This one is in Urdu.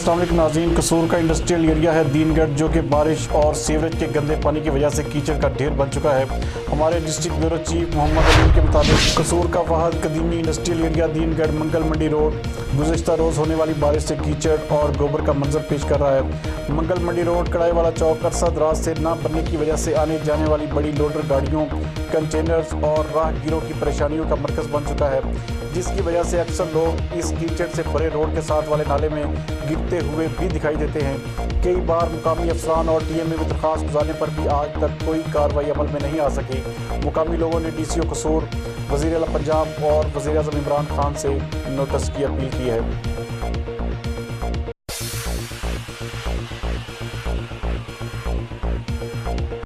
السلام علیکم ناظرین، قصور کا انڈسٹریل ایریا ہے دین گڑھ، جو کہ بارش اور سیوریج کے گندے پانی کی وجہ سے کیچڑ کا ڈھیر بن چکا ہے۔ ہمارے ڈسٹرکٹ بیورو چیف محمد علیم کے مطابق قصور کا واحد قدیمی انڈسٹریل ایریا دین گڑھ منگل منڈی روڈ گزشتہ روز ہونے والی بارش سے کیچڑ اور گوبر کا منظر پیش کر رہا ہے۔ منگل منڈی روڈ کڑائی والا چوک عرصہ دراز سے نہ بننے کی وجہ سے آنے جانے والی بڑی لوڈر گاڑیوں، کنٹینرز اور راہ گیروں کی پریشانیوں کا مرکز بن چکا ہے، جس کی وجہ سے اکثر لوگ اس کیچڑ سے بھرے روڈ کے ساتھ والے نالے میں گرتے ہوئے بھی دکھائی دیتے ہیں۔ کئی بار مقامی افسران اور ٹی ایم اے میں درخواست گزارنے پر بھی آج تک کوئی کارروائی عمل میں نہیں آ سکی۔ مقامی لوگوں نے ڈی سی او قصور، وزیر اعلیٰ پنجاب اور وزیر اعظم عمران خان سے نوٹس کی اپیل کی ہے۔